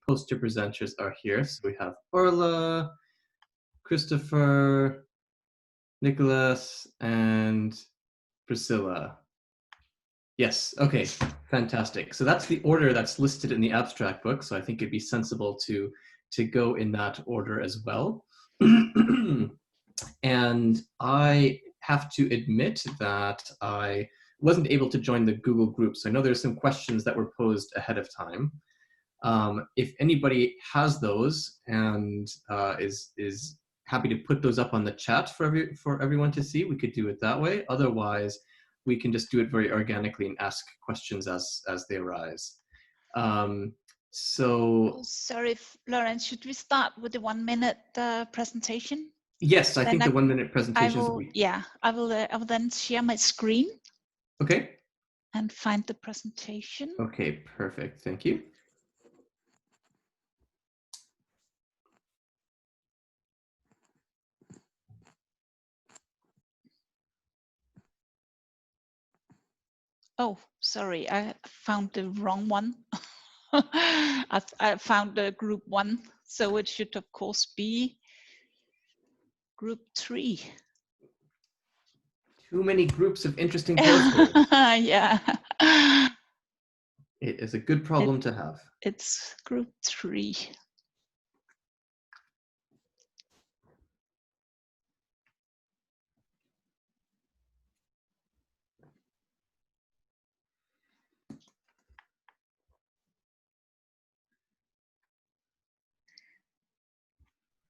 poster presenters are here. So we have Orla, Christopher, Nicholas, and Priscilla. Yes, okay, fantastic. So that's the order that's listed in the abstract book. So I think it'd be sensible to go in that order as well. And I have to admit that I wasn't able to join the Google group. So I know there's some questions that were posed ahead of time. If anybody has those and is happy to put those up on the chat for everyone to see, we could do it that way. Otherwise, we can just do it very organically and ask questions as they arise. So, sorry, Lawrence, should we start with the 1 minute presentation? Yes, I think the 1 minute presentation is weak. Yeah, I will then share my screen. Okay. And find the presentation. Okay, perfect. Thank you. Oh, sorry, I found the wrong one. I found the group 1, so it should of course be group 3. Too many groups of interesting posters. Yeah. It is a good problem to have. It's group 3.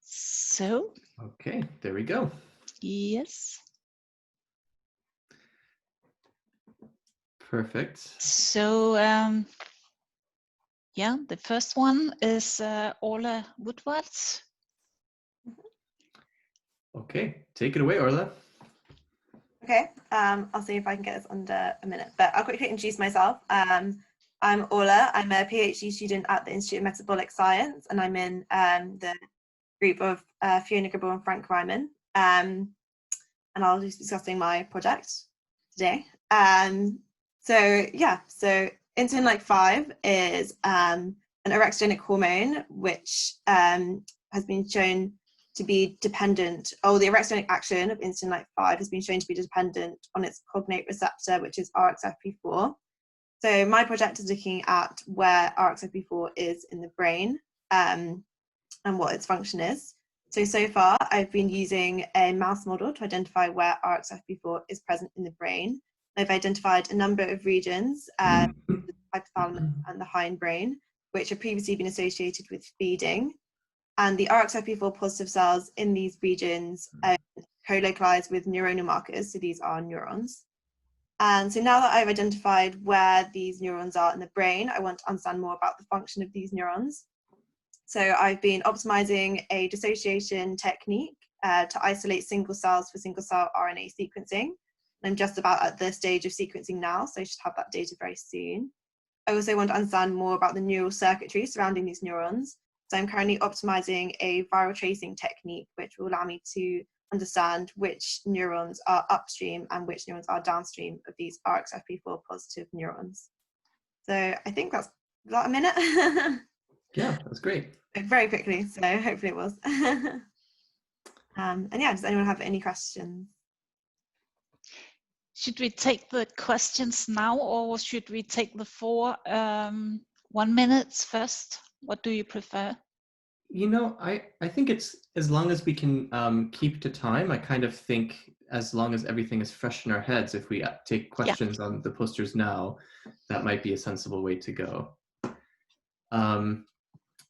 So. Okay, there we go. Yes. Perfect. So, yeah, the first one is Orla Woodward. Okay, take it away, Orla. Okay, I'll see if I can get this under a minute, but I'll quickly introduce myself. I'm Orla. I'm a PhD student at the Institute of Metabolic Science, and I'm in the group of Fiona Gribble and Frank Ryman. And I'll be discussing my project today. So insulin-like 5 is an orexigenic hormone which has been shown to be dependent, the orexigenic action of insulin-like 5 has been shown to be dependent on its cognate receptor, which is RXFP4. So my project is looking at where RXFP4 is in the brain and what its function is. So far, I've been using a mouse model to identify where RXFP4 is present in the brain. I've identified a number of regions, the hypothalamus and the hindbrain, which have previously been associated with feeding. And the RXFP4 positive cells in these regions co-localize with neuronal markers, so these are neurons. And so now that I've identified where these neurons are in the brain, I want to understand more about the function of these neurons. So I've been optimizing a dissociation technique to isolate single cells for single cell RNA sequencing. I'm just about at the stage of sequencing now, so I should have that data very soon. I also want to understand more about the neural circuitry surrounding these neurons. So I'm currently optimizing a viral tracing technique, which will allow me to understand which neurons are upstream and which neurons are downstream of these RXFP4 positive neurons. So I think that's about a minute. Yeah, that's great. Very quickly, so hopefully it was. And yeah, does anyone have any questions? Should we take the questions now, or should we take the 4 1 minutes first? What do you prefer? You know, I think it's as long as we can keep to time. I kind of think as long as everything is fresh in our heads, if we take questions on the posters now, that might be a sensible way to go.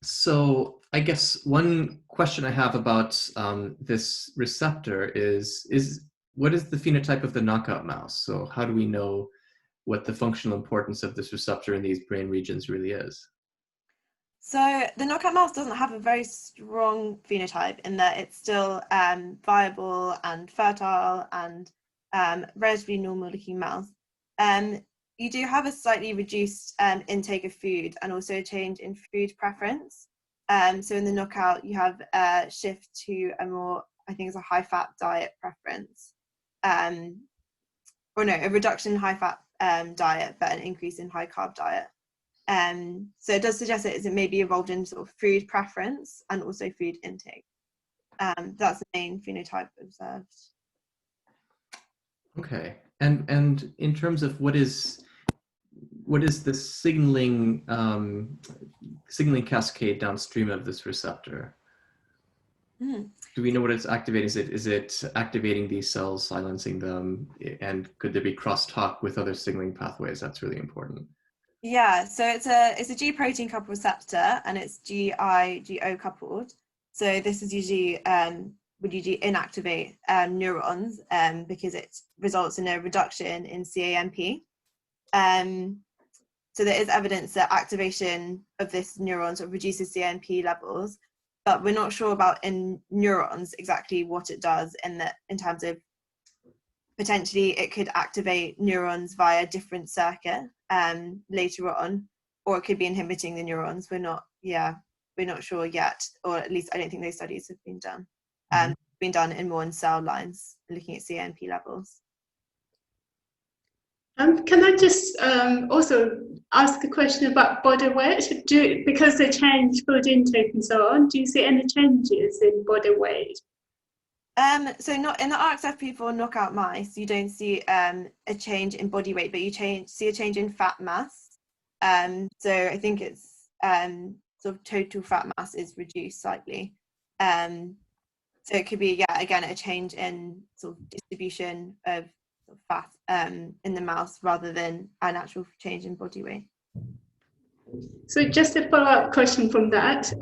So I guess one question I have about this receptor is what is the phenotype of the knockout mouse? So how do we know what the functional importance of this receptor in these brain regions really is? So the knockout mouse doesn't have a very strong phenotype in that it's still viable and fertile and relatively normal looking mouse. You do have a slightly reduced intake of food and also a change in food preference. So in the knockout, you have a shift to a more, I think it's a high fat diet preference. Or no, a reduction in high fat diet, but an increase in high carb diet. So it does suggest that it may be involved in sort of food preference and also food intake. That's the main phenotype observed. Okay, and in terms of what is the signaling signaling cascade downstream of this receptor? Do we know what it's activating? Is it activating these cells, silencing them, and could there be crosstalk with other signaling pathways? That's really important. Yeah, so it's a G protein coupled receptor, and it's GI-GO coupled. So this is usually would usually inactivate neurons because it results in a reduction in CAMP. So there is evidence that activation of this neuron sort of reduces CAMP levels, but we're not sure about in neurons exactly what it does in terms of potentially it could activate neurons via a different circuit later on, or it could be inhibiting the neurons. We're not sure yet, or at least I don't think those studies have been done. Been done in cell lines, looking at CAMP levels. Can I just also ask a question about body weight? Because they change food intake and so on, do you see any changes in body weight? So not in the ARXFP4 knockout mice, you don't see a change in body weight, but you see a change in fat mass. So I think it's sort of total fat mass is reduced slightly. So it could be, again, a change in sort of distribution of fat in the mouse rather than an actual change in body weight. So just a follow-up question from that.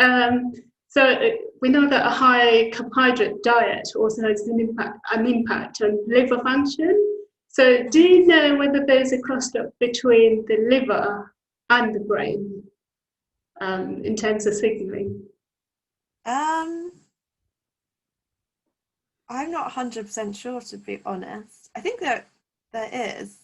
So we know that a high carbohydrate diet also has an impact on liver function. So do you know whether there's a crosstalk between the liver and the brain in terms of signaling? I'm not 100% sure, to be honest. I think that there is,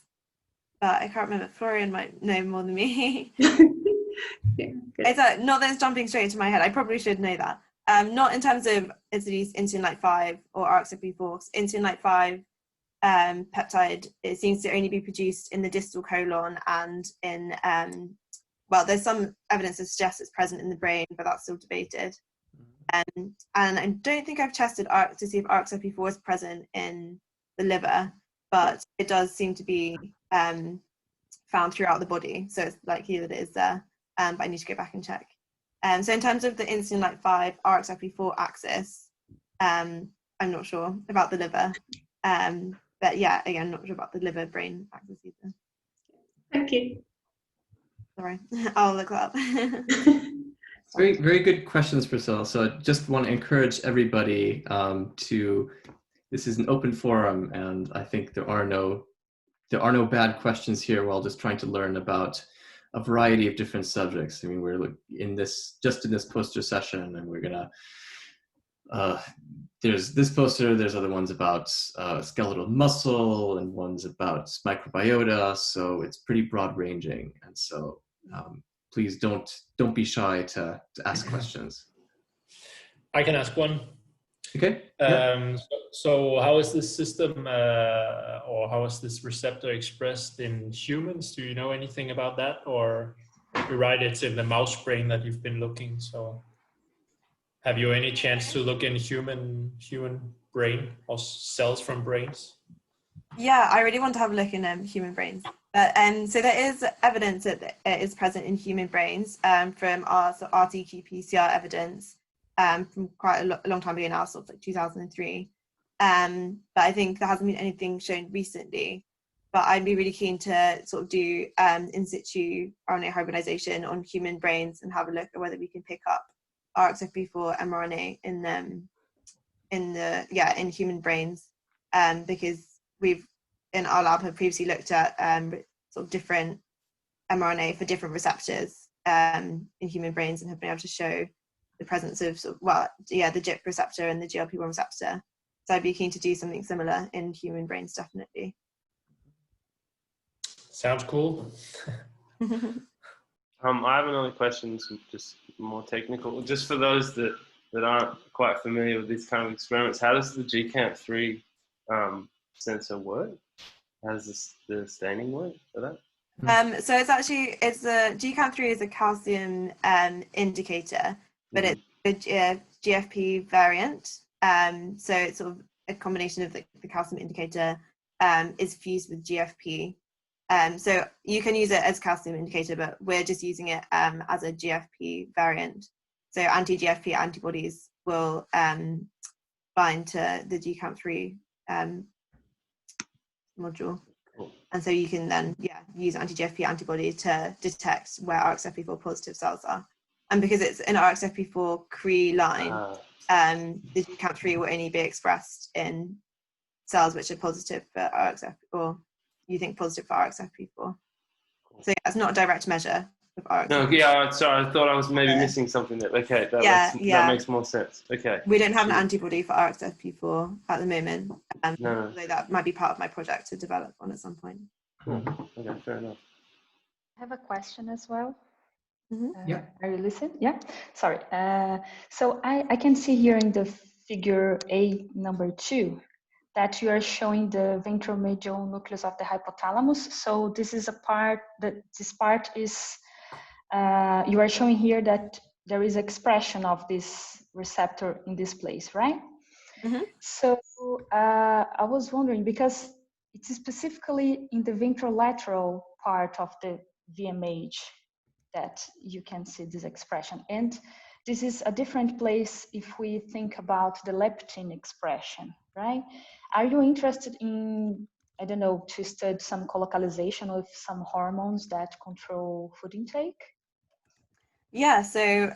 but I can't remember. Florian might know more than me. Yeah, it's not that it's jumping straight into my head. I probably should know that. Not in terms of insulin-like 5 or ARXFP4. Insulin-like 5 peptide, it seems to only be produced in the distal colon and in, well, there's some evidence that suggests it's present in the brain, but that's still debated. And I don't think I've tested to see if ARXFP4 is present in the liver, but it does seem to be found throughout the body. So it's likely that it is there, but I need to go back and check. So in terms of the insulin-like 5 ARXFP4 axis, I'm not sure about the liver. But yeah, again, not sure about the liver-brain axis either. Thank you. Sorry, I'll look that up. Very, very good questions, Priscilla. So I just want to encourage everybody this is an open forum, and I think there are no bad questions here. We're all just trying to learn about a variety of different subjects. I mean, we're in this poster session, and we're gonna, there's this poster, there's other ones about skeletal muscle and ones about microbiota. So it's pretty broad ranging. And so please don't be shy to ask questions. I can ask one. Okay. So how is this system or how is this receptor expressed in humans? Do you know anything about that? Or you're right, it's in the mouse brain that you've been looking. So have you any chance to look in human brain or cells from brains? Yeah, I really want to have a look in human brains. So there is evidence that it is present in human brains from our RT-qPCR evidence from quite a long time ago now, sort of like 2003. But I think there hasn't been anything shown recently. But I'd be really keen to sort of do in situ RNA hybridization on human brains and have a look at whether we can pick up ARXFP4 mRNA in human brains, because we've in our lab have previously looked at sort of different mRNA for different receptors in human brains and have been able to show the presence of the GIP receptor and the GLP-1 receptor. So I'd be keen to do something similar in human brains, definitely. Sounds cool. I have another question, just more technical. Just for those that aren't quite familiar with these kind of experiments, how does the GCAMP3 sensor work? How does the staining work for that? So it's a GCAM3 is a calcium indicator, but it's a GFP variant. So it's sort of a combination of the calcium indicator is fused with GFP. So you can use it as calcium indicator, but we're just using it as a GFP variant. So anti-GFP antibodies will bind to the GCAM3 module. And so you can then, use anti-GFP antibody to detect where RXFP4 positive cells are. And because it's an RXFP4 Cre line, the GCAM3 will only be expressed in cells which are positive for RXFP, or you think positive for RXFP4. So it's not a direct measure of RXFP4. No, sorry, I thought I was maybe missing something there. Okay, that makes more sense. Okay. We don't have an antibody for RXFP4 at the moment. No. Although that might be part of my project to develop one at some point. Cool. Okay, fair enough. I have a question as well. Yeah. Are you listening? Yeah. Sorry. So I can see here in the figure A number 2 that you are showing the ventromedial nucleus of the hypothalamus. So this is a part this part is you are showing here that there is expression of this receptor in this place, right? Mm-hmm. So I was wondering, because it's specifically in the ventrolateral part of the VMH that you can see this expression. And this is a different place if we think about the leptin expression, right? Are you interested in, I don't know, to study some colocalization with some hormones that control food intake? Yeah, so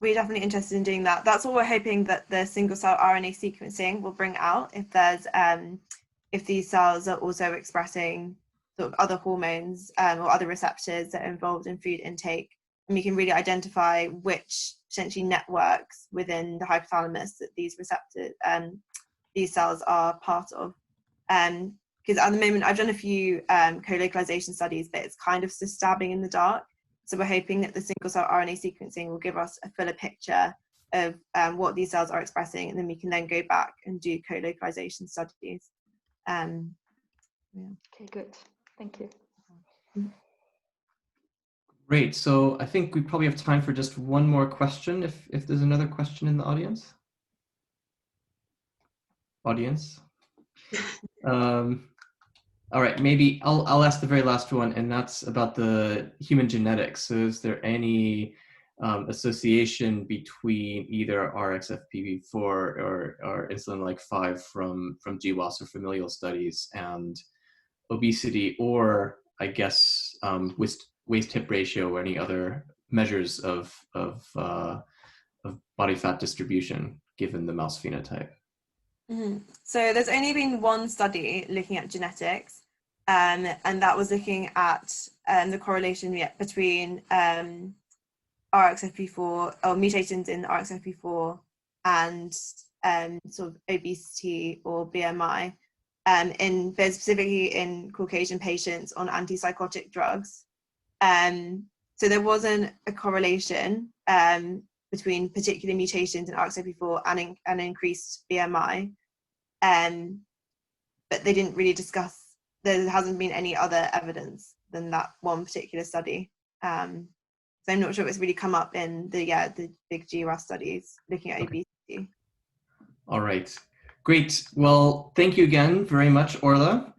we're definitely interested in doing that. That's what we're hoping that the single cell RNA sequencing will bring out, if there's if these cells are also expressing sort of other hormones or other receptors that are involved in food intake, and we can really identify which potentially networks within the hypothalamus that these receptors, these cells are part of. Because at the moment I've done a few co-localization studies, but it's kind of just stabbing in the dark. So we're hoping that the single cell RNA sequencing will give us a fuller picture of what these cells are expressing, and then we can then go back and do co-localization studies. Okay, good. Thank you. Great. So I think we probably have time for just one more question, if there's another question in the audience. All right, maybe I'll ask the very last one, and that's about the human genetics. So is there any association between either RXFP4 or insulin-like 5 from GWAS or familial studies and obesity, or I guess waist-hip ratio or any other measures of body fat distribution given the mouse phenotype? Mm-hmm. So there's only been one study looking at genetics, and that was looking at the correlation between RXFP4 or mutations in RXFP4 and sort of obesity or BMI, but specifically in Caucasian patients on antipsychotic drugs. So there wasn't a correlation between particular mutations in RXFP4 and increased BMI. But they didn't really discuss, there hasn't been any other evidence than that one particular study. So I'm not sure it's really come up in the big GWAS studies looking at obesity. All right, great. Well, thank you again very much, Orla.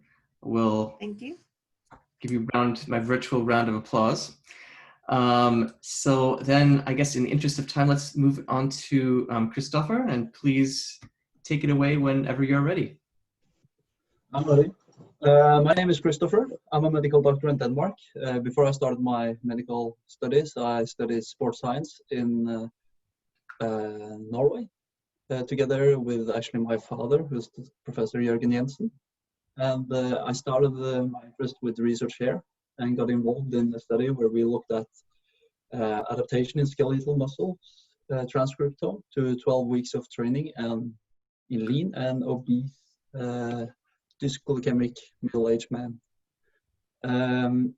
Thank you. Give you my virtual round of applause. So then I guess in the interest of time, let's move on to Christopher, and please take it away whenever you're ready. I'm ready. My name is Christopher. I'm a medical doctor in Denmark. Before I started my medical studies, I studied sports science in Norway, together with actually my father, who's Professor Jørgen Jensen. And I started my interest with research here and got involved in a study where we looked at adaptation in skeletal muscles, transcriptome, to 12 weeks of training and in lean and obese dysglycemic middle-aged man. And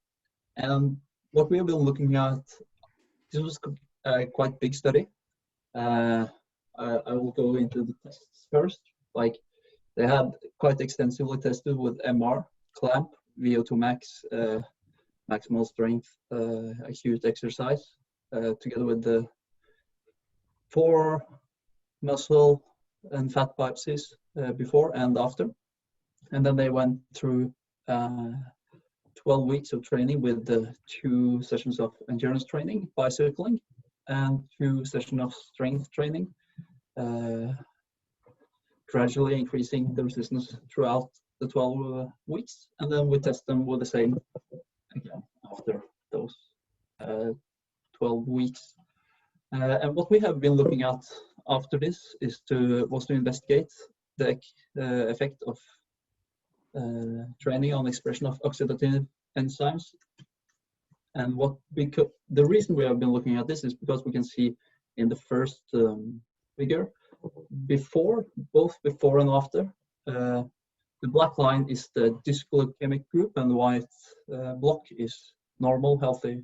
what we have been looking at, this was a quite big study. I will go into the tests first. Like, they had quite extensively tested with MR, clamp, VO2 max, maximal strength acute exercise together with the 4 muscle and fat biopsies before and after. And then they went through 12 weeks of training with the 2 sessions of endurance training, bicycling, and 2 sessions of strength training, gradually increasing the resistance throughout the 12 weeks. And then we test them with the same again after those 12 weeks. And what we have been looking at after this was to investigate the effect of training on expression of oxidative enzymes. And the reason we have been looking at this is because we can see in the first figure, both before and after, the black line is the dysglycemic group and the white block is normal, healthy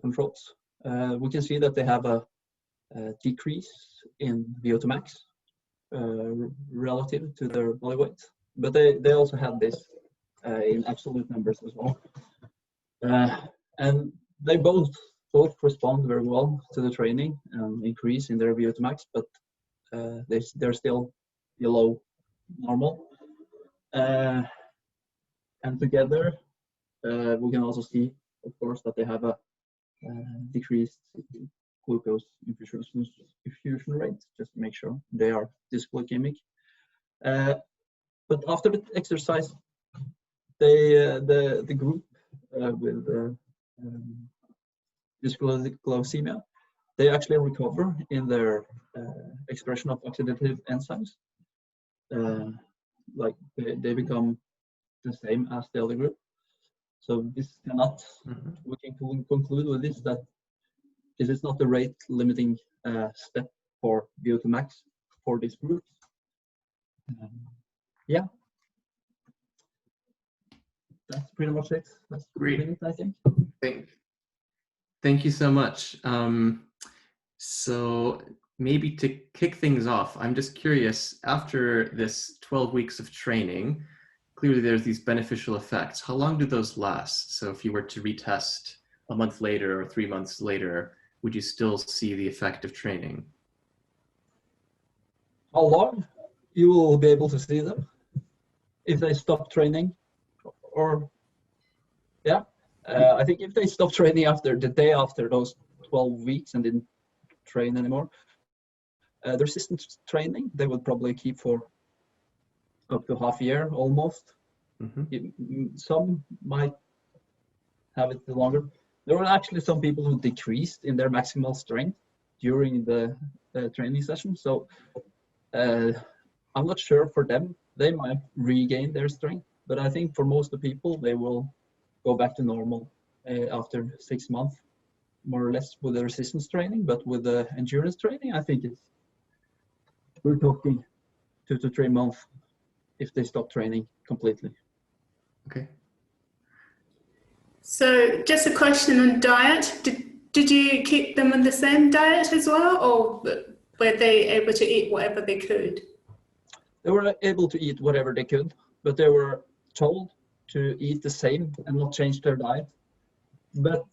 controls. We can see that they have a decrease in VO2 max relative to their body weight, but they also have this in absolute numbers as well. And they both respond very well to the training and increase in their VO2 max, but they're still below normal. And together, we can also see, of course, that they have a decreased glucose infusion rate, just to make sure they are dysglycemic. But after the exercise, the group with dysglycemia, they actually recover in their expression of oxidative enzymes. Like they become the same as the other group. So this cannot, we can conclude with this that this is not the rate limiting step for VO2 max for this group. Yeah, that's pretty much it. That's Great. it, I think. Thank you so much. So maybe to kick things off, I'm just curious, after this 12 weeks of training, clearly there's these beneficial effects. How long do those last? So if you were to retest a month later or 3 months later, would you still see the effect of training? How long? You will be able to see them if they stop training, or yeah. I think if they stop training after the day after those 12 weeks and didn't train anymore, the resistance training they would probably keep for up to half a year almost. Some might have it longer. There were actually some people who decreased in their maximal strength during the training session. So I'm not sure for them, they might regain their strength, but I think for most of the people, they will go back to normal after 6 months, more or less, with the resistance training. But with the endurance training, I think we're talking 2 to 3 months if they stop training completely. Okay. So just a question on diet. Did you keep them on the same diet as well, or were they able to eat whatever they could? They were able to eat whatever they could, but they were told to eat the same and not change their diet. But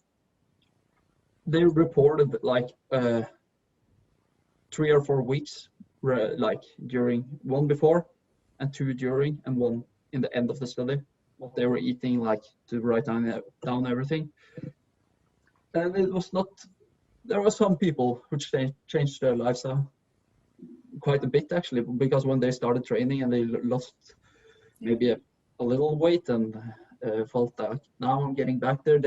they reported like 3 or 4 weeks, like during, 1 before and 2 during and 1 in the end of the study, what they were eating, like to write down everything. And it was not, there were some people who changed their lifestyle quite a bit actually, because when they started training and they lost maybe a little weight and felt that now I'm getting back there,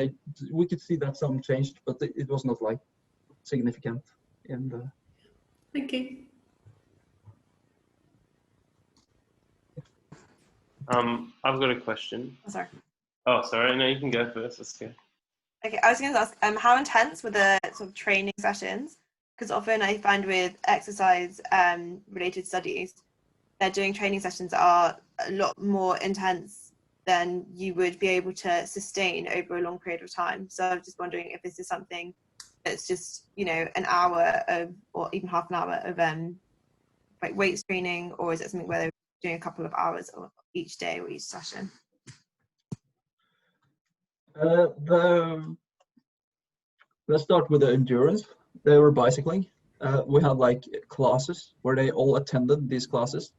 we could see that some changed, but it was not like significant in the. Thank you. I've got a question. Oh, sorry. Oh, sorry. No, you can go first. Let's go. Okay, I was going to ask, how intense were the sort of training sessions? Because often I find with exercise related studies, they're doing training sessions that are a lot more intense than you would be able to sustain over a long period of time. So I'm just wondering if this is something that's just, you know, an hour of, or even half an hour of like weight training, or is it something where they're doing a couple of hours each day or each session? Let's start with the endurance. They were bicycling. We had like classes where they all attended these classes,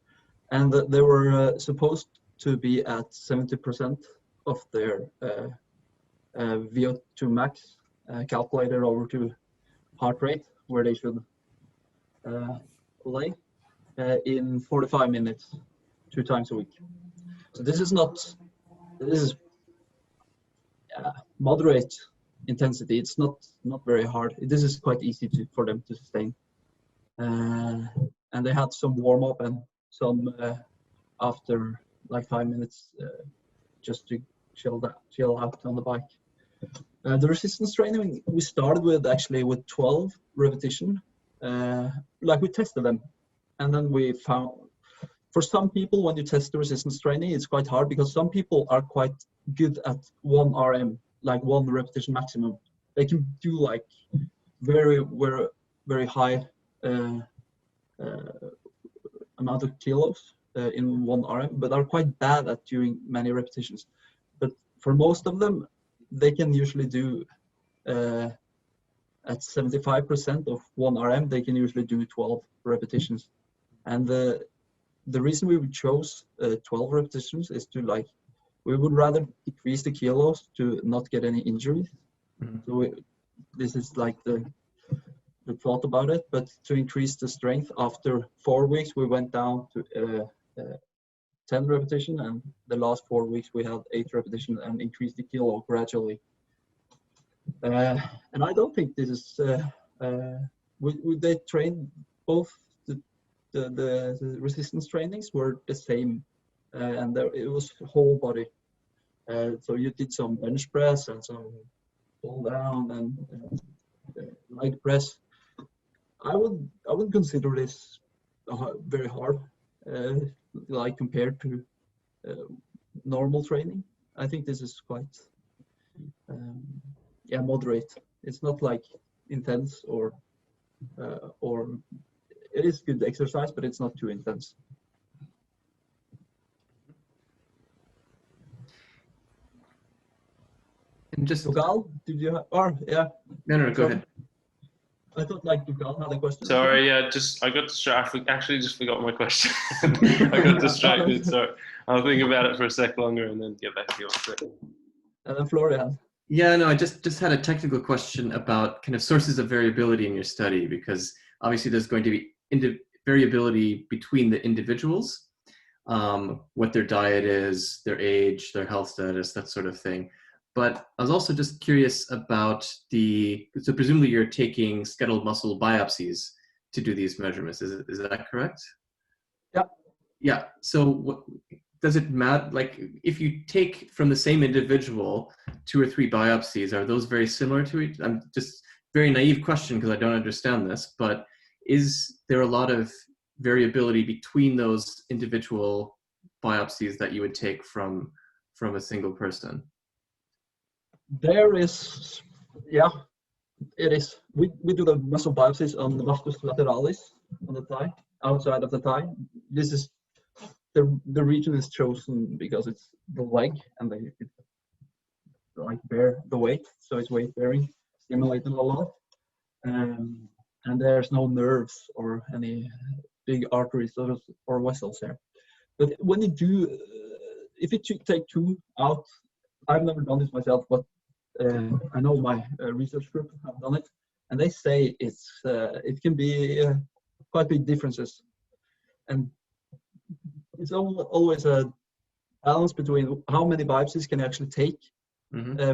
and they were supposed to be at 70% of their VO2 max calculated over to heart rate, where they should lay in 45 minutes, 2 times a week. So this is moderate intensity. It's not very hard. This is quite easy for them to sustain. And they had some warm up and some after like 5 minutes just to chill out on the bike. The resistance training we started with actually with 12 repetition. Like we tested them, and then we found for some people when you test the resistance training, it's quite hard because some people are quite good at 1 RM, like 1 repetition maximum. They can do like very high amount of kilos in 1 RM, but are quite bad at doing many repetitions. But for most of them, they can usually do at 75% of 1 RM, they can usually do 12 repetitions. And the reason we chose 12 repetitions is to like, we would rather decrease the kilos to not get any injuries. Mm-hmm. So this is like the thought about it, but to increase the strength after 4 weeks, we went down to 10 repetition, and the last 4 weeks we had 8 repetition and increased the kilo gradually. And I don't think this is, they trained both the resistance trainings were the same, and it was whole body. So you did some bench press and some pull down and leg press. I would consider this very hard, like compared to normal training. I think this is quite moderate. It's not like intense or it is good exercise, but it's not too intense. And just Dugal, did you have, or yeah? No, go ahead. I thought like Dugal had a question. Sorry, yeah, I got distracted. Actually, just forgot my question. I got distracted. Sorry, I'll think about it for a sec longer and then get back to you. And then Florian. Yeah, no, I just had a technical question about kind of sources of variability in your study, because obviously there's going to be variability between the individuals, what their diet is, their age, their health status, that sort of thing. But I was also just curious about so presumably you're taking skeletal muscle biopsies to do these measurements. Is that correct? Yeah. Yeah. So does it matter, like if you take from the same individual 2 or 3 biopsies, are those very similar to each? I'm just very naive question because I don't understand this, but is there a lot of variability between those individual biopsies that you would take from a single person? There is, yeah, it is. We do the muscle biopsies on the vastus lateralis on the thigh, outside of the thigh. This is the region is chosen because it's the leg and they like bear the weight, so it's weight bearing, stimulated a lot, and there's no nerves or any big arteries or vessels there. But when you do, if you take 2 out, I've never done this myself, but I know my research group have done it, and they say it can be quite big differences, and it's always a balance between how many biopsies can you actually take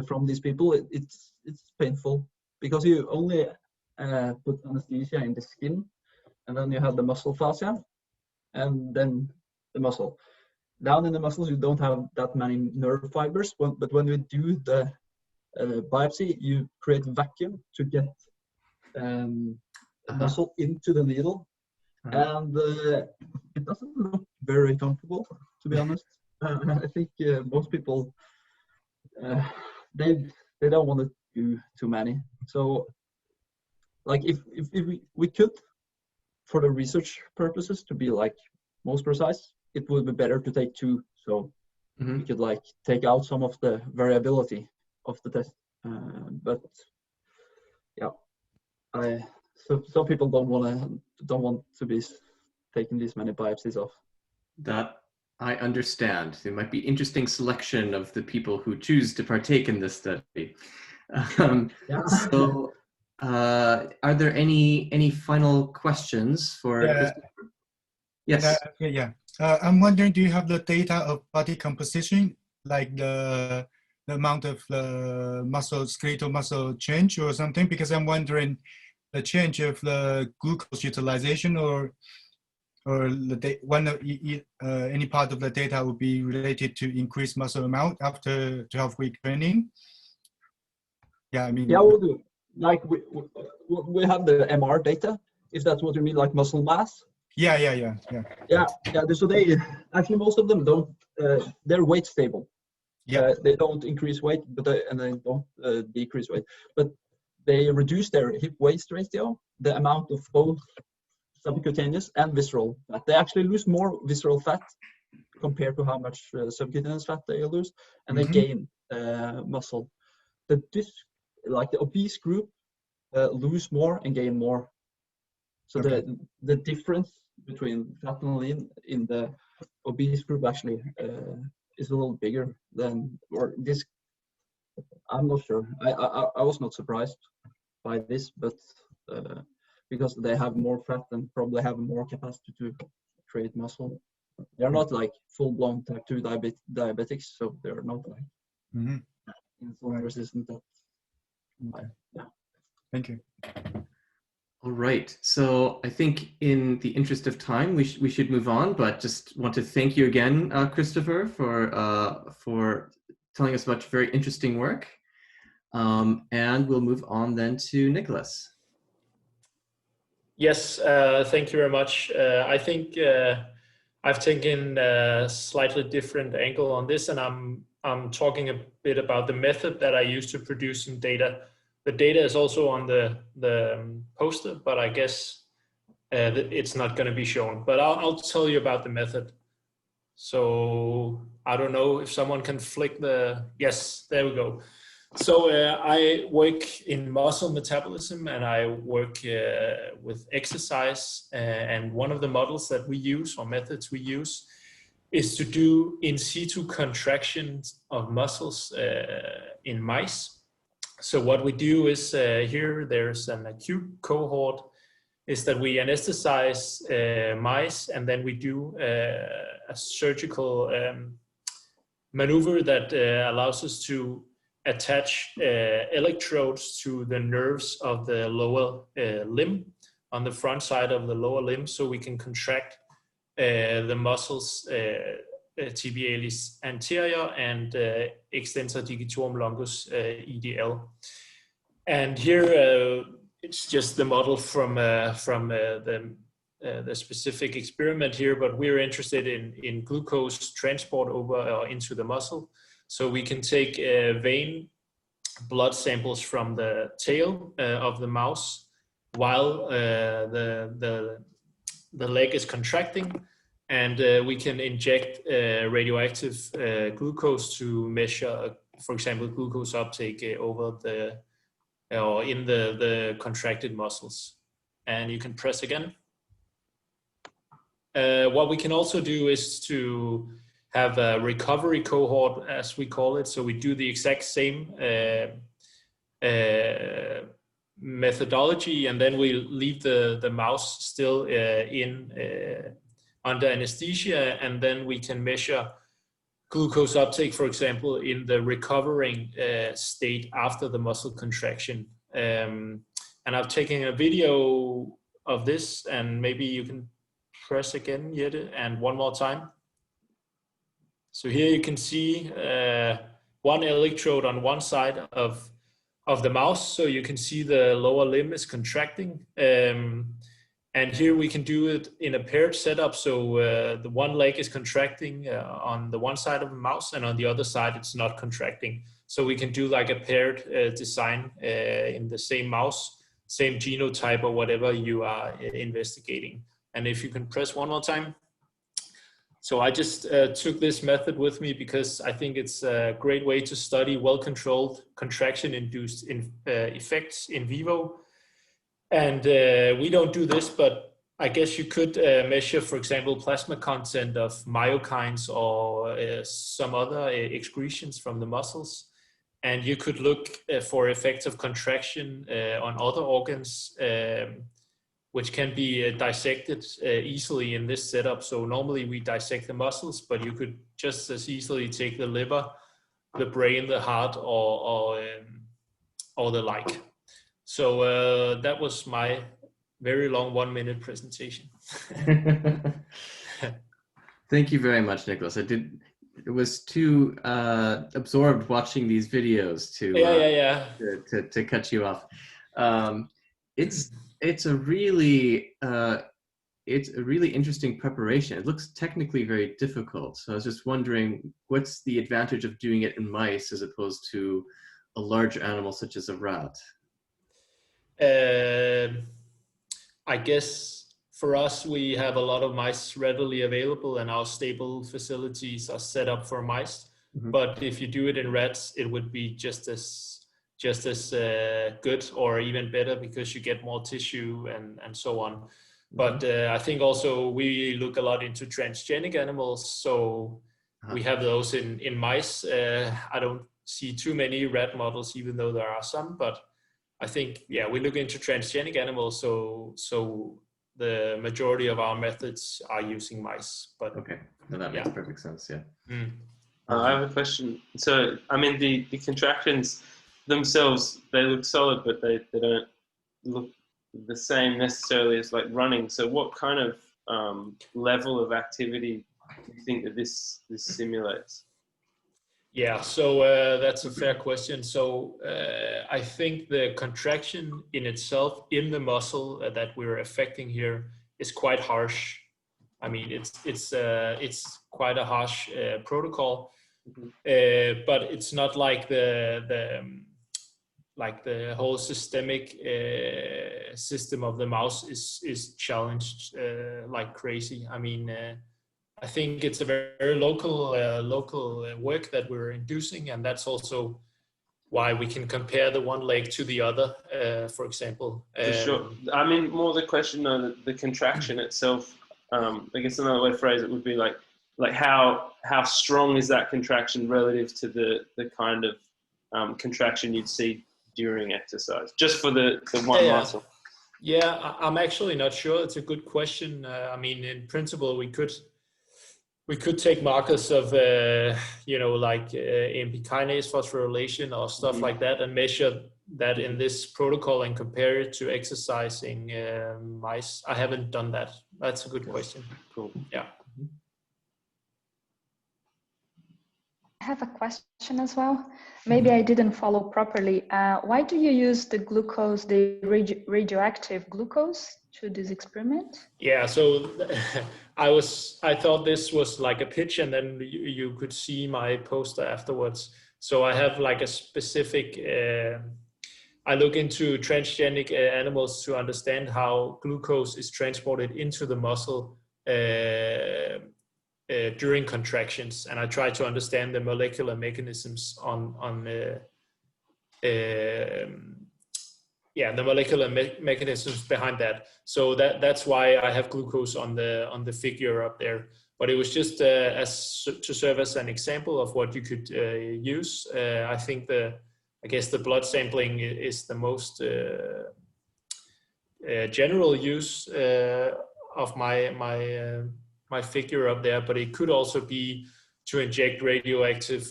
from these people. It's painful because you only put anesthesia in the skin, and then you have the muscle fascia, and then the muscle. Down in the muscles, you don't have that many nerve fibers, but when you do the biopsy, you create vacuum to get muscle into the needle, and it doesn't look very comfortable, to be honest. I think most people they don't want to do too many. So, like if we could, for the research purposes, to be like most precise, it would be better to take 2, so we could like take out some of the variability. of the test. But yeah, so some people don't want to be taking these many biopsies off. That I understand. There might be interesting selection of the people who choose to partake in this study. Yeah. So, are there any final questions for Yeah. Christopher? Yes. I'm wondering, do you have the data of body composition, like the amount of the muscle, skeletal muscle change or something? Because I'm wondering the change of the glucose utilization or any part of the data will be related to increased muscle amount after 12-week training. Yeah, I mean. Yeah, we'll do. Like we have the MR data, if that's what you mean, like muscle mass. Yeah. So they actually, most of them don't. They're weight stable. Yeah. They don't increase weight, but they don't decrease weight. But they reduce their hip waist ratio, the amount of both subcutaneous and visceral fat. They actually lose more visceral fat compared to how much subcutaneous fat they lose, and they gain muscle. Like the obese group lose more and gain more. So the difference between fat and lean in the obese group actually is a little bigger than, or this. I'm not sure. I was not surprised by this, but because they have more fat and probably have more capacity to create muscle. They're not like full-blown type 2 diabetics, so they're not like insulin resistant. Yeah. Thank you. All right. So I think in the interest of time, we should move on. But just want to thank you again, Christopher, for telling us about your very interesting work. And we'll move on then to Nicholas. Yes, thank you very much. I think I've taken a slightly different angle on this, and I'm talking a bit about the method that I use to produce some data. The data is also on the poster, but I guess it's not going to be shown. But I'll tell you about the method. So I don't know if someone can flick the, yes, there we go. So I work in muscle metabolism, and I work with exercise. And one of the models that we use, or methods we use, is to do in situ contractions of muscles in mice. So what we do is here there's an acute cohort, is that we anesthetize mice, and then we do a surgical maneuver that allows us to attach electrodes to the nerves of the lower limb, on the front side of the lower limb, so we can contract the muscles tibialis anterior and extensor digitorum longus EDL. And here it's just the model from the specific experiment here, but we're interested in glucose transport over or into the muscle. So we can take vein blood samples from the tail of the mouse while the leg is contracting, and we can inject radioactive glucose to measure, for example, glucose uptake over the or in the contracted muscles. And you can press again. What we can also do is to have a recovery cohort, as we call it. So we do the exact same methodology, and then we leave the mouse still under anesthesia, and then we can measure glucose uptake, for example, in the recovering state after the muscle contraction. And I've taken a video of this, and maybe you can press again, Jette, and one more time. So here you can see one electrode on one side of the mouse, so you can see the lower limb is contracting. And here we can do it in a paired setup, so the one leg is contracting on the one side of the mouse, and on the other side it's not contracting. So we can do like a paired design in the same mouse, same genotype or whatever you are investigating. And if you can press one more time. So I just took this method with me because I think it's a great way to study well-controlled contraction-induced effects in vivo. And we don't do this, but I guess you could measure, for example, plasma content of myokines or some other excretions from the muscles. And you could look for effects of contraction on other organs, which can be dissected easily in this setup. So normally we dissect the muscles, but you could just as easily take the liver, the brain, the heart, or the like. So that was my very long 1-minute presentation. Thank you very much, Nicholas. It was too absorbed watching these videos to cut you off. It's a really interesting preparation. It looks technically very difficult. So I was just wondering, what's the advantage of doing it in mice as opposed to a large animal such as a rat? I guess for us, we have a lot of mice readily available, and our stable facilities are set up for mice. Mm-hmm. But if you do it in rats, it would be just as good or even better because you get more tissue and so on. Mm-hmm. But I think also we look a lot into transgenic animals, so we have those in mice. I don't see too many rat models, even though there are some, but I think, yeah, we look into transgenic animals, so the majority of our methods are using mice. But okay, no, that makes perfect sense. Yeah. Mm. I have a question. So, I mean, the contractions themselves, they look solid, but they don't look the same necessarily as like running. So, what kind of level of activity do you think that this simulates? Yeah, so that's a fair question. So I think the contraction in itself in the muscle that we're affecting here is quite harsh. I mean, it's quite a harsh protocol, but it's not like the whole systemic system of the mouse is challenged like crazy. I mean. I think it's a very local work that we're inducing, and that's also why we can compare the one leg to the other, for example. For sure. I mean, more the question of the contraction itself. I guess another way to phrase it would be like how strong is that contraction relative to the kind of contraction you'd see during exercise, just for the one muscle? Yeah, I'm actually not sure. It's a good question. I mean, in principle, we could take markers of, like AMP kinase phosphorylation or stuff like that and measure that in this protocol and compare it to exercising mice. I haven't done that. That's a good question. Cool. Yeah. I have a question as well. Maybe I didn't follow properly. Why do you use the glucose, the radioactive glucose to this experiment? Yeah, so I thought this was like a pitch, and then you could see my poster afterwards. So I have like a specific, I look into transgenic animals to understand how glucose is transported into the muscle during contractions, and I try to understand the molecular mechanisms the molecular mechanisms behind that. So that's why I have glucose on the figure up there. But it was just to serve as an example of what you could use. I think I guess the blood sampling is the most general use of my figure up there, but it could also be to inject radioactive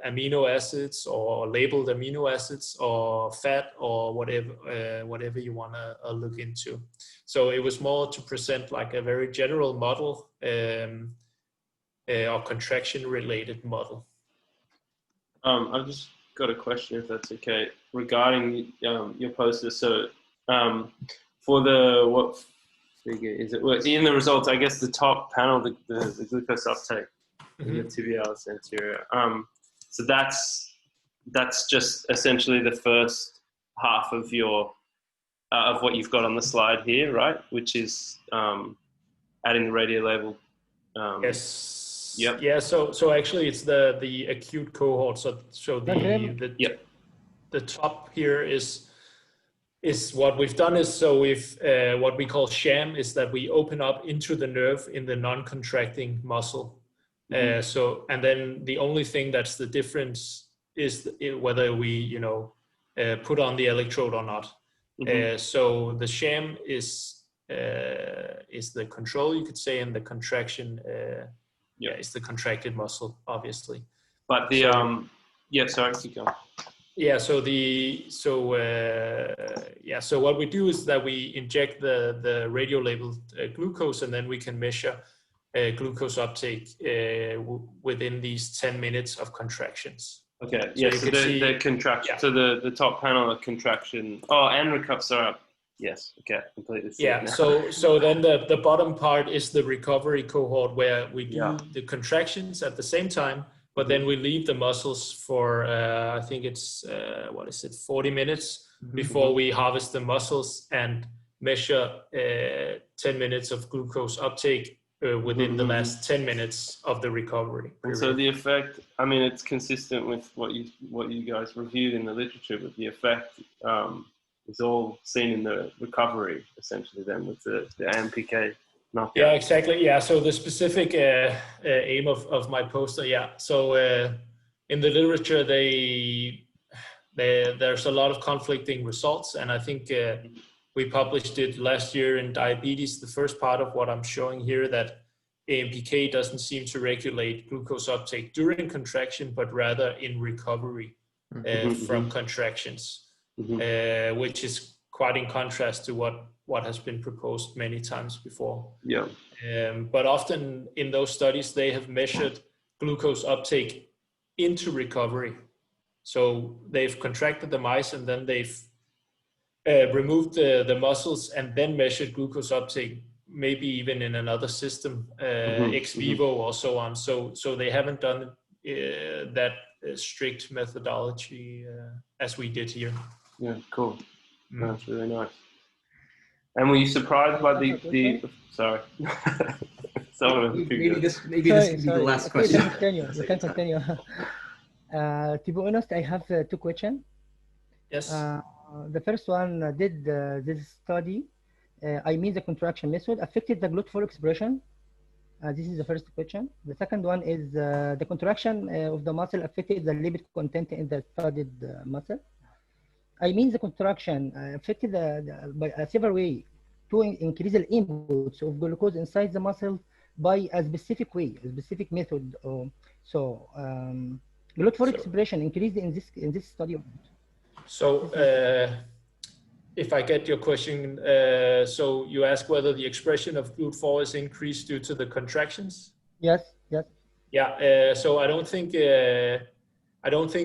amino acids or labeled amino acids or fat or whatever you want to look into. So it was more to present like a very general model or contraction related model. I've just got a question, if that's okay, regarding your poster. So for what figure is it? Well, in the results, I guess the top panel, the glucose uptake in the tibialis anterior. So that's just essentially the first half of your of what you've got on the slide here, right? Which is adding the radiolabeled Yes. Yep. Yeah. So actually, it's the acute cohort. So the top here is what we've done is, so we've what we call sham is that we open up into the nerve in the non-contracting muscle. So, and then the only thing that's the difference is whether we put on the electrode or not. So the sham is the control, you could say, and the contraction is the contracted muscle, obviously. But the sorry, keep going. Yeah, so so what we do is that we inject the radio-labeled glucose, and then we can measure glucose uptake within these 10 minutes of contractions. Okay, yeah, so the contraction, so the top panel of contraction, and recover, sorry. Yes, okay, completely. Yeah, so then the bottom part is the recovery cohort, where we do the contractions at the same time, but then we leave the muscles for, I think it's, 40 minutes before we harvest the muscles and measure 10 minutes of glucose uptake within the last 10 minutes of the recovery period. And so the effect, I mean, it's consistent with what you guys reviewed in the literature, but the effect is all seen in the recovery, essentially, then, with the AMPK knockout. Yeah, exactly. Yeah, so the specific aim of my poster, so in the literature, there's a lot of conflicting results, and I think we published it last year in Diabetes, the first part of what I'm showing here, that AMPK doesn't seem to regulate glucose uptake during contraction, but rather in recovery from contractions. Which is quite in contrast to what has been proposed many times before. Yeah. But often in those studies, they have measured glucose uptake into recovery. So they've contracted the mice, and then they've removed the muscles, and then measured glucose uptake, maybe even in another system, ex vivo or so on. So they haven't done that strict methodology as we did here. Yeah, cool. That's really nice. And were you surprised by the sorry. Maybe this could be the last question. You can continue. To be honest, I have two questions. Yes. The first one, did this study, I mean the contraction method, affected the GLUT4 expression? This is the first question. The second one is the contraction of the muscle affected the lipid content in the studied muscle. I mean the contraction affected by a several way to increase the inputs of glucose inside the muscle by a specific way, a specific method. GLUT4 expression increased in this study. So if I get your question, so you ask whether the expression of GLUT4 is increased due to the contractions? Yes, yes. Yeah, so I don't think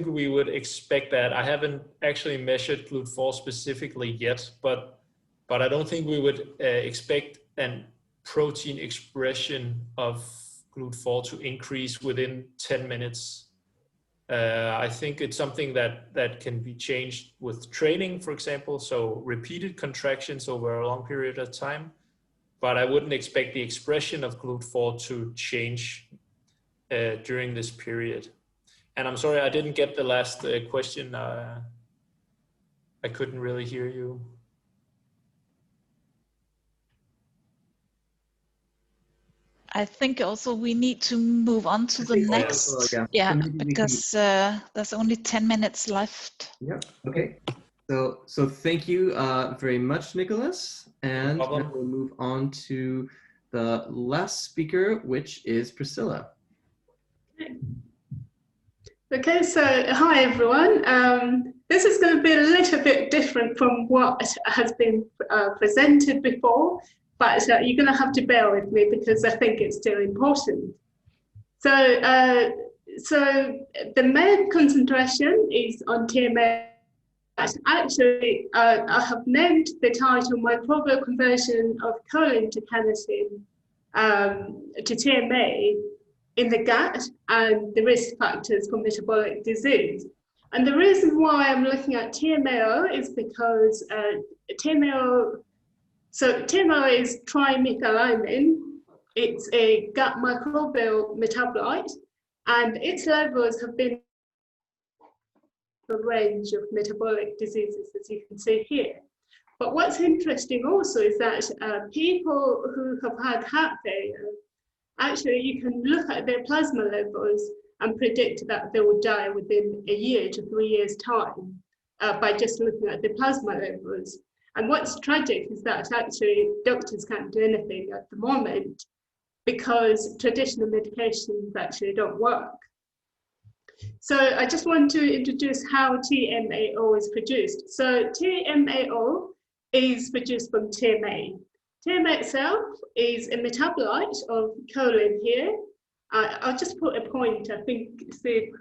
we would expect that. I haven't actually measured GLUT4 specifically yet, but I don't think we would expect an protein expression of GLUT4 to increase within 10 minutes. I think it's something that can be changed with training, for example, so repeated contractions over a long period of time, but I wouldn't expect the expression of GLUT4 to change during this period. And I'm sorry, I didn't get the last question. I couldn't really hear you. I think also we need to move on to the next. Because there's only 10 minutes left. Yeah, okay. So thank you very much, Nicholas. And now we'll move on to the last speaker, which is Priscilla. Okay, so hi everyone. This is going to be a little bit different from what has been presented before, but you're going to have to bear with me because I think it's still important. So, the main concentration is on TMA. Actually, I have named the title Microbial Conversion of Choline to Carnosine to TMA in the gut and the risk factors for metabolic disease. And the reason why I'm looking at TMAO is because TMAO is trimethylamine, it's a gut microbial metabolite, and its levels have been a range of metabolic diseases, as you can see here. But what's interesting also is that people who have had heart failure, actually you can look at their plasma levels and predict that they will die within a year to 3 years' time by just looking at the plasma levels. And what's tragic is that actually doctors can't do anything at the moment because traditional medications actually don't work. So I just want to introduce how TMAO is produced. So TMAO is produced from TMA. TMA itself is a metabolite of choline here. I'll just put a point, I think, see.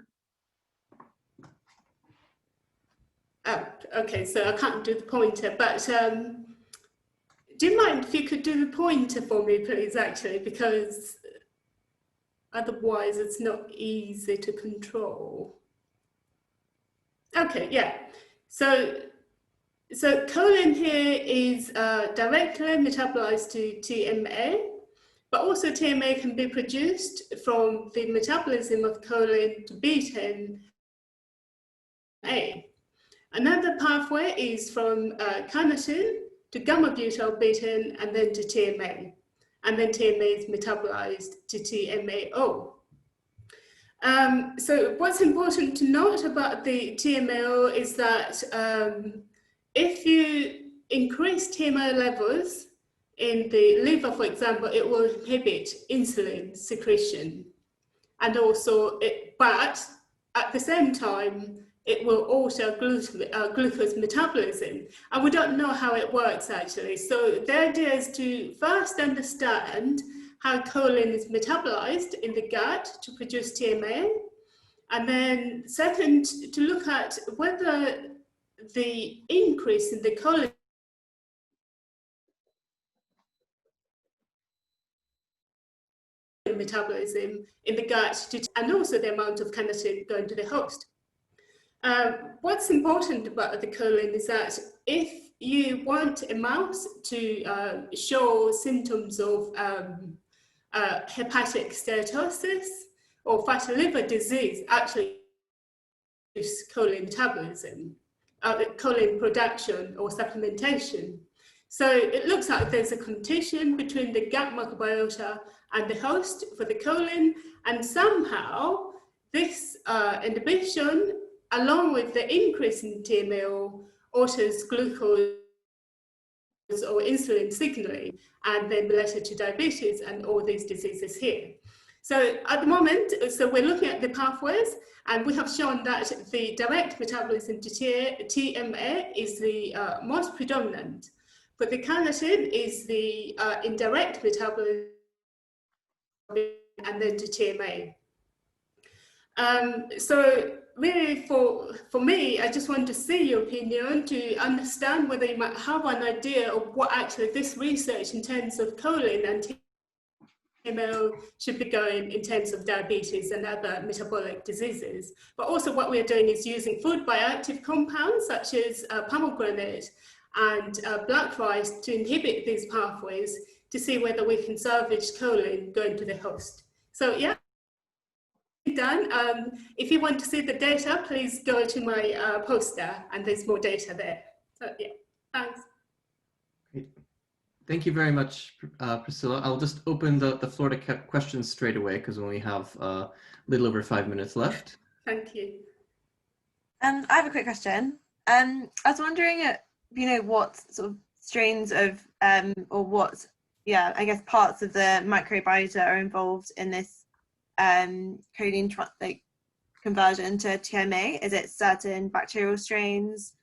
Oh, okay, so I can't do the pointer, but do you mind if you could do the pointer for me, please, actually, because otherwise it's not easy to control. Okay, yeah. So choline here is directly metabolized to TMA, but also TMA can be produced from the metabolism of choline to beta A. Another pathway is from carnitine to gamma-butyl-betaine and then to TMA. And then TMA is metabolized to TMAO. So what's important to note about the TMAO is that if you increase TMAO levels in the liver, for example, it will inhibit insulin secretion. And also, but at the same time, it will alter glucose metabolism. And we don't know how it works actually. So the idea is to first understand how choline is metabolized in the gut to produce TMA. And then second, to look at whether the increase in the choline metabolism in the gut, and also the amount of carnitine going to the host. What's important about the choline is that if you want a mouse to show symptoms of hepatic steatosis or fatty liver disease, actually use choline metabolism, choline production or supplementation. So it looks like there's a competition between the gut microbiota and the host for the choline, and somehow this inhibition, along with the increase in TMAO, alters glucose or insulin signaling, and then related to diabetes and all these diseases here. So at the moment, we're looking at the pathways, and we have shown that the direct metabolism to TMA is the most predominant, but the carnitine is the indirect metabolism, and then to TMA. So really for me, I just want to see your opinion to understand whether you might have an idea of what actually this research in terms of choline and TMAO should be going in terms of diabetes and other metabolic diseases. But also what we're doing is using food bioactive compounds such as pomegranate and black rice to inhibit these pathways to see whether we can salvage choline going to the host. So yeah, done. If you want to see the data, please go to my poster and there's more data there. So yeah, thanks. Great. Thank you very much, Priscilla. I'll just open the floor to questions straight away because we only have a little over 5 minutes left. Thank you. I have a quick question. I was wondering, what sort of strains of, or what, I guess parts of the microbiota are involved in this choline conversion to TMA? Is it certain bacterial strains,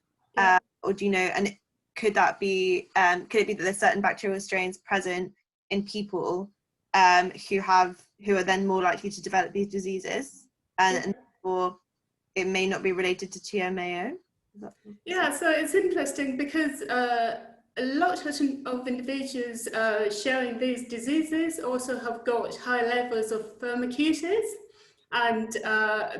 or do you know? And could it be that there's certain bacterial strains present in people who are then more likely to develop these diseases, and or it may not be related to TMAO? Yeah, so it's interesting because a lot of individuals showing these diseases also have got high levels of Firmicutes and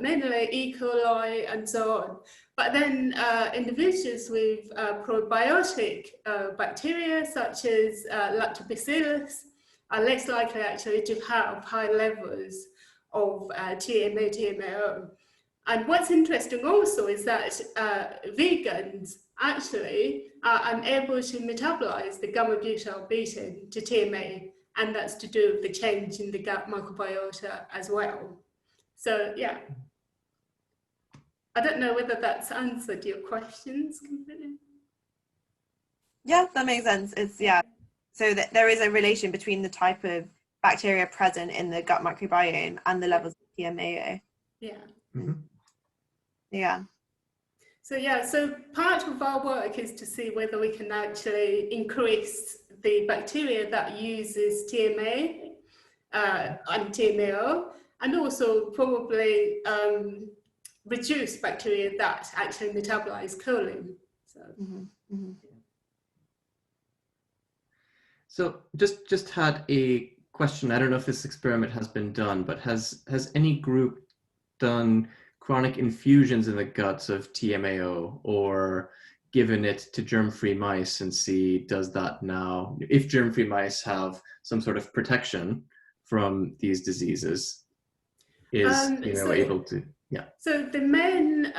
mainly E. coli and so on. But then individuals with probiotic bacteria such as Lactobacillus are less likely actually to have high levels of TMA, TMAO. And what's interesting also is that vegans actually are unable to metabolize the gamma-butyl-betaine to TMA, and that's to do with the change in the gut microbiota as well. So yeah, I don't know whether that's answered your questions completely. Yeah, that makes sense. It's, yeah, so that there is a relation between the type of bacteria present in the gut microbiome and the levels of TMAO. Yeah. Mm-hmm. Yeah. So yeah, so part of our work is to see whether we can actually increase the bacteria that uses TMA and TMAO, and also probably reduce bacteria that actually metabolize choline. So. So just had a question. I don't know if this experiment has been done, but has any group done chronic infusions in the guts of TMAO, or given it to germ-free mice and see does that now, if germ-free mice have some sort of protection from these diseases, is able to, yeah. So the main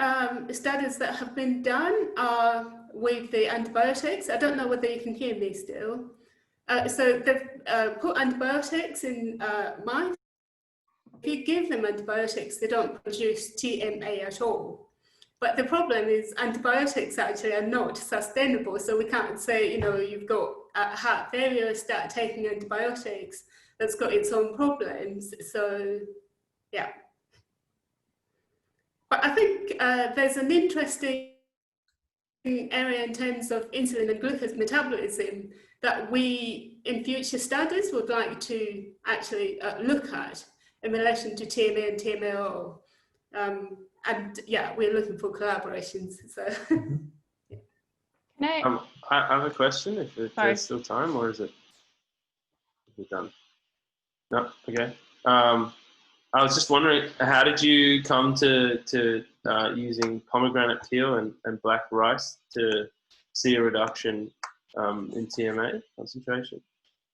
studies that have been done are with the antibiotics. I don't know whether you can hear me still. So they've put antibiotics in mice. If you give them antibiotics, they don't produce TMA at all. But the problem is antibiotics actually are not sustainable. So we can't say, you've got a heart failure, start taking antibiotics. That's got its own problems. So, yeah. But I think there's an interesting area in terms of insulin and glucose metabolism that we, in future studies, would like to actually look at in relation to TMA and TMAO. And yeah, we're looking for collaborations. So. I have a question, if there's still time, or is it done? No, okay. I was just wondering, how did you come to using pomegranate peel and black rice to see a reduction in TMA concentration?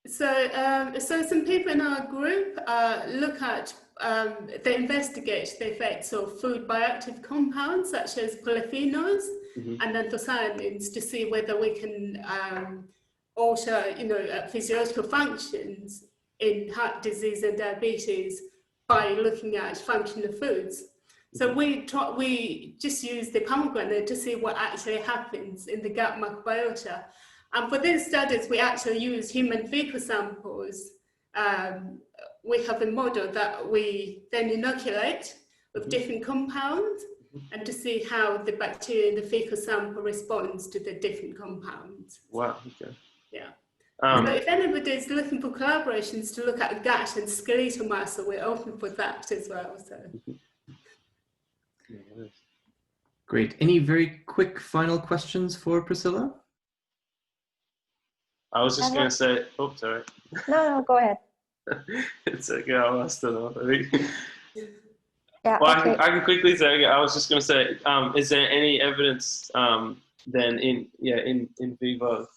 So, so some people in our group look at, they investigate the effects of food bioactive compounds such as polyphenols and anthocyanins to see whether we can alter, physiological functions in heart disease and diabetes by looking at functional foods. So we just use the pomegranate to see what actually happens in the gut microbiota. And for these studies, we actually use human fecal samples. We have a model that we then inoculate with different compounds and to see how the bacteria in the fecal sample responds to the different compounds. Wow, okay. Yeah. So if anybody is looking for collaborations to look at gut and skeletal muscle, we're open for that as well. So. Great. Any very quick final questions for Priscilla? I was just going to say, oh, sorry. No, go ahead. It's okay, I'll ask it off, I think. Yeah, well, okay. I can quickly say, I was just going to say, is there any evidence then in vivo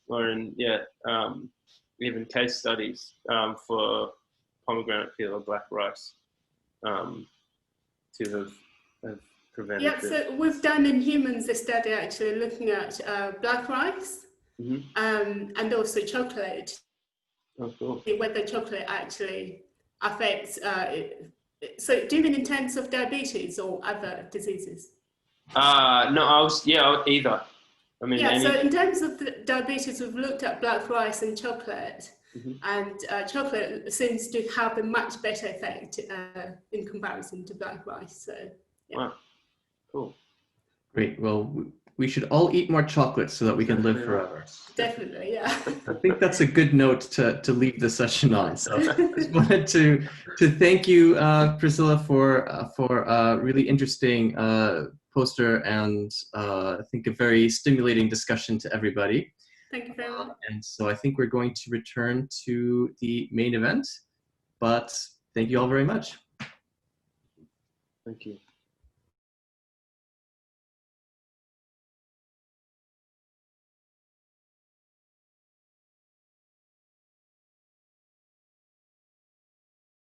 or in, even case studies for pomegranate peel or black rice to have prevented? Yeah, so we've done in humans a study actually looking at black rice and also chocolate. Oh, cool. Whether chocolate actually affects, so do you mean in terms of diabetes or other diseases? No, either. I mean, yeah, so in terms of the diabetes, we've looked at black rice and chocolate, and chocolate seems to have a much better effect in comparison to black rice. So, yeah. Wow, cool. Great. Well, we should all eat more chocolate so that we can live forever. Definitely, yeah. I think that's a good note to leave the session on. So I just wanted to thank you, Priscilla, for a really interesting poster and I think a very stimulating discussion to everybody. Thank you very much. And so I think we're going to return to the main event, but thank you all very much. Thank you.